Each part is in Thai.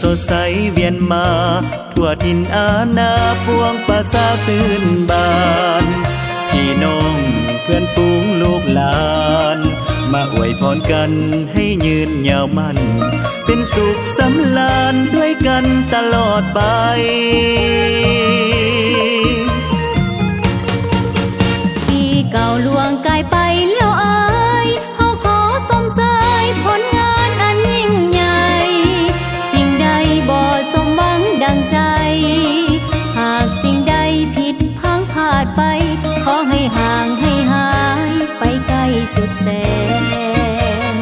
สดใสเวียนมาทั่วทินอาณาพวงประสาซื่นบานพี่น้องเพื่อนฝูงลูกหลานมาอวยพรกันให้ยืนยาวมันเป็นสุขสำราญด้วยกันตลอดไปปีเก่าล่วงกายไปแล้วเอ้ยเฮาขอสมเสยผลงานอันยิ่งใหญ่สิ่งใดบ่สมหวังดังใจหากสิ่งใดผิดพังพลาดไปขอให้ห่างให้หายไปไกลสุดแสน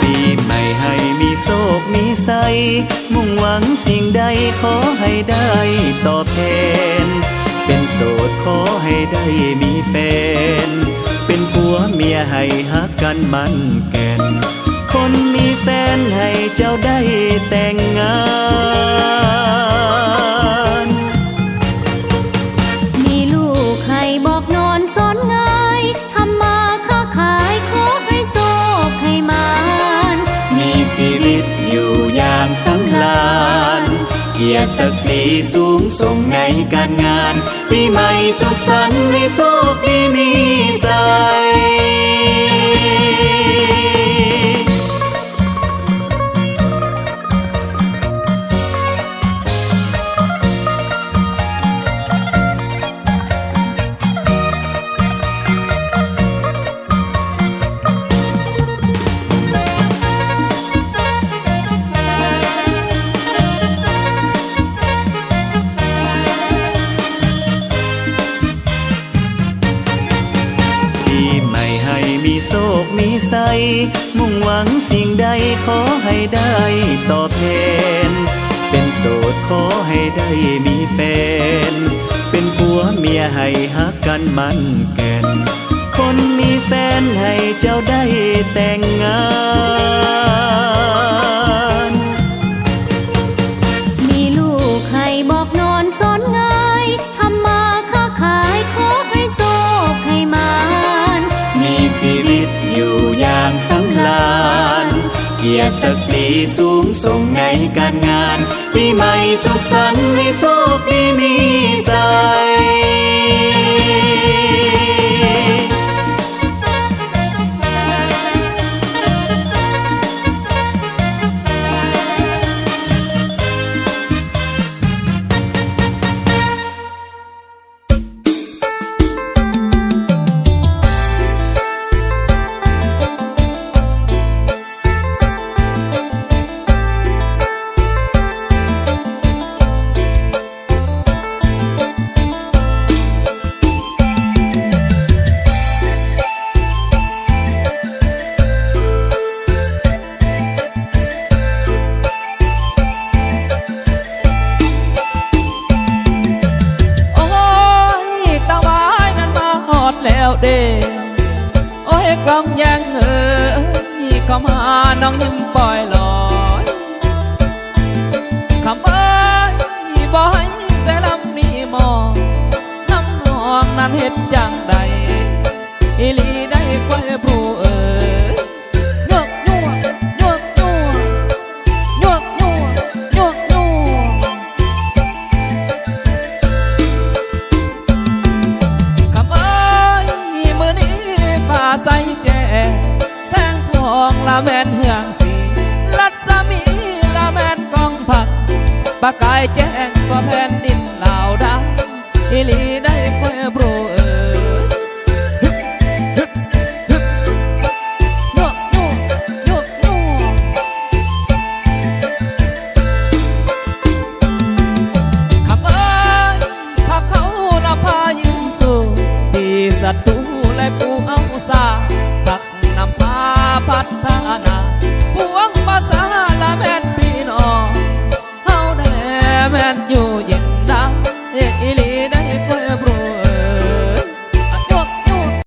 ปีใหม่ให้มีโชคมีใสมุ่งหวังสิ่งใดขอให้ได้ตอบแทนเป็นโสดขอให้ได้มีแฟนเป็นผัวเมียให้ฮักกันมันแก่นคนมีแฟนให้เจ้าได้แต่งงานมีลูกให้บอกนอนสอนง่ายทำมาค้าขายขอให้โชคให้มานมีชีวิตอยู่อย่างสำราญเกียรติศักดิ์ศรีสูงส่งในการงานปีใหม่สุขสันต์ให้โชคดีมีชัยมีโชคมีใสมุ่งหวังสิ่งใดขอให้ได้ตอบแทนเป็นโสดขอให้ได้มีแฟนเป็นผัวเมียให้ฮักกันมันแก่นคนมีแฟนให้เจ้าได้แต่งงานมีลูกให้บอกนอนสอนง่ายทำมาค้าขายขอให้โชคให้มานมีชีวิตอยู่อย่างสำราญเกียรติศักดิ์ศรีสูงส่งในการงานปีใหม่สุขสันต์ให้โชคดีมีชัยโอ้ยกล้องยังเข้ามาน้องยิ้มปล่อยลอยคำเอ้ยบ่ให้เสลำมีมองน้ำนองนั้นเฮ็ดจังใดอีลีได้ควยผู้เอ๋ยยั่วยั่วยั่วยั่วยั่วยั่วยั่วยั่วคำเอ้ยมื้อนี้ฟ้าใสแจ่มแสงทองละแม่นเฮืองสีรัศมีละแม่นกองผักประกายแจ้งก็แผ่นดินลาวดังอีลีได้ควยโปรเอ๋ยฮึบฮึบฮึบยั่วยั่วยั่วยั่วคำเอ้ยพาเขาละพายืนสู่ที่ศัตรูและกูเอาซาตักนำพาพัฒนาพวงภาษาละแม่นพี่น้องเฮาแน่แม่นอยู่เย็น